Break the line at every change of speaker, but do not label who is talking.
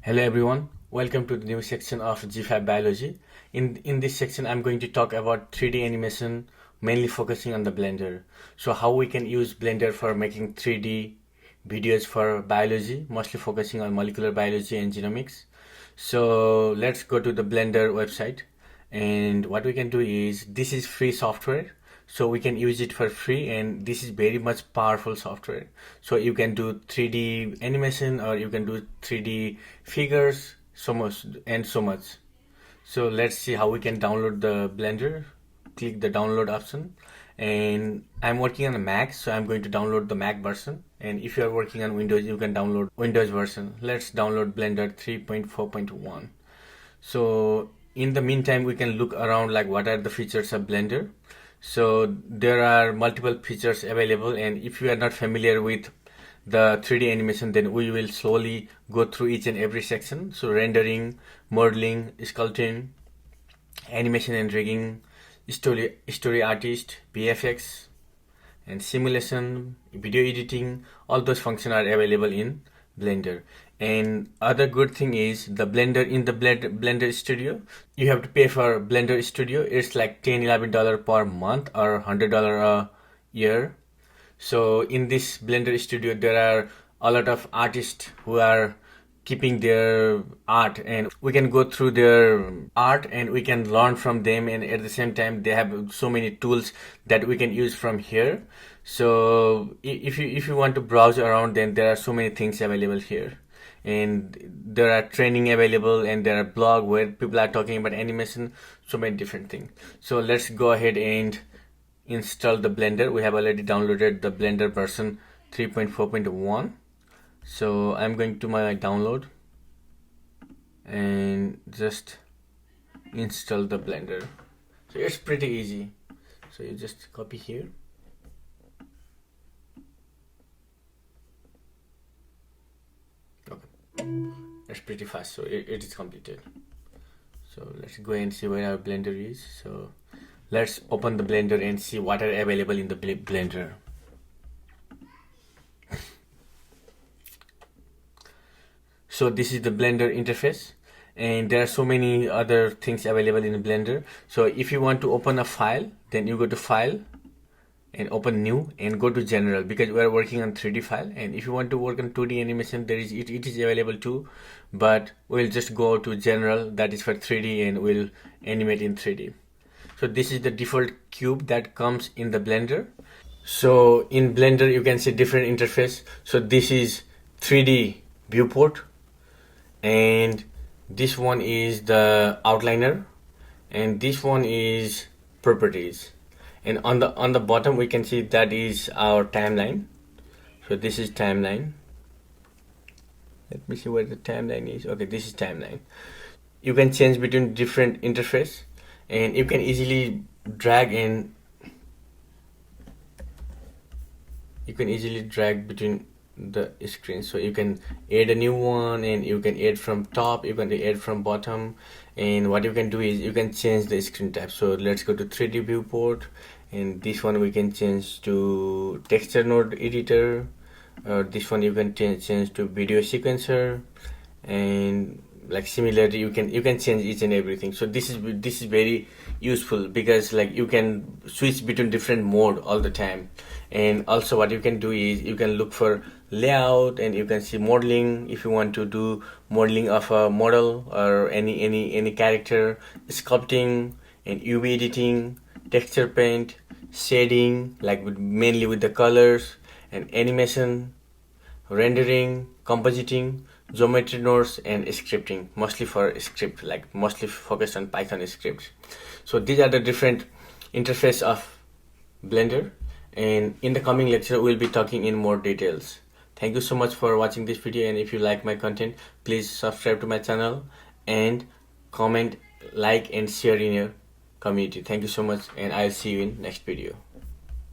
Hello everyone, welcome to the new section of G5 Biology. In this section I'm going to talk about 3D animation, mainly focusing on the Blender. So how we can use Blender for making 3D videos for biology, mostly focusing on molecular biology and genomics. So let's go to the Blender website, and what we can do is, this is free software, so we can use it for free, and this is very much powerful software. So you can do 3D animation, or you can do 3D figures, so much and so much. So let's see how we can download the Blender. Click the download option, and I'm working on a Mac, so I'm going to download the Mac version, and if you are working on Windows, you can download Windows version. Let's download Blender 3.4.1. So in the meantime, we can look around, like what are the features of Blender. So there are multiple features available, and if you are not familiar with the 3D animation, then we will slowly go through each and every section. So rendering, modeling, sculpting, animation and rigging, story artist, VFX, and simulation, video editing, all those functions are available in Blender. And other good thing is the Blender, in the Blender Studio, you have to pay for Blender Studio. It's like $10-11 per month or $100 a year. So in this Blender Studio, there are a lot of artists who are keeping their art, and we can go through their art and we can learn from them, and at the same time they have so many tools that we can use from here. So if you want to browse around, then there are so many things available here, and there are training available, and there are blog where people are talking about animation, so many different things. So let's go ahead and install the Blender. We have already downloaded the Blender version 3.4.1. So I'm going to my download and just install the Blender. So it's pretty easy. So you just copy here. Okay, that's pretty fast. So it is completed. So let's go and see where our Blender is. So let's open the Blender and see what are available in the Blender. So this is the Blender interface, and there are so many other things available in Blender. So if you want to open a file, then you go to File and open New and go to General, because we are working on 3D file. And if you want to work on 2D animation, there is it is available too, but we'll just go to General, that is for 3D, and we'll animate in 3D. So this is the default cube that comes in the Blender. So in Blender you can see different interface. So this is 3D viewport, and this one is the outliner, and this one is properties, and on the bottom we can see that is our timeline. So this is timeline. Let me see where the timeline is. Okay, this is timeline. You can change between different interface, and you can easily drag between the screen. So you can add a new one, and you can add from top, you can add from bottom, and what you can do is you can change the screen type. So let's go to 3D viewport, and this one we can change to texture node editor, or this one you can change to video sequencer, and like similarly you can change each and everything. So this is very useful, because like you can switch between different mode all the time. And also what you can do is you can look for layout, and you can see modeling if you want to do modeling of a model or any character, sculpting, and UV editing, texture paint, shading, like mainly with the colors, and animation, rendering, compositing, geometry nodes, and scripting, mostly for script, like mostly focused on Python scripts. So these are the different interface of Blender, and in the coming lecture we'll be talking in more details. Thank you so much for watching this video, and if you like my content, please subscribe to my channel and comment, like, and share in your community. Thank you so much, and I'll see you in next video.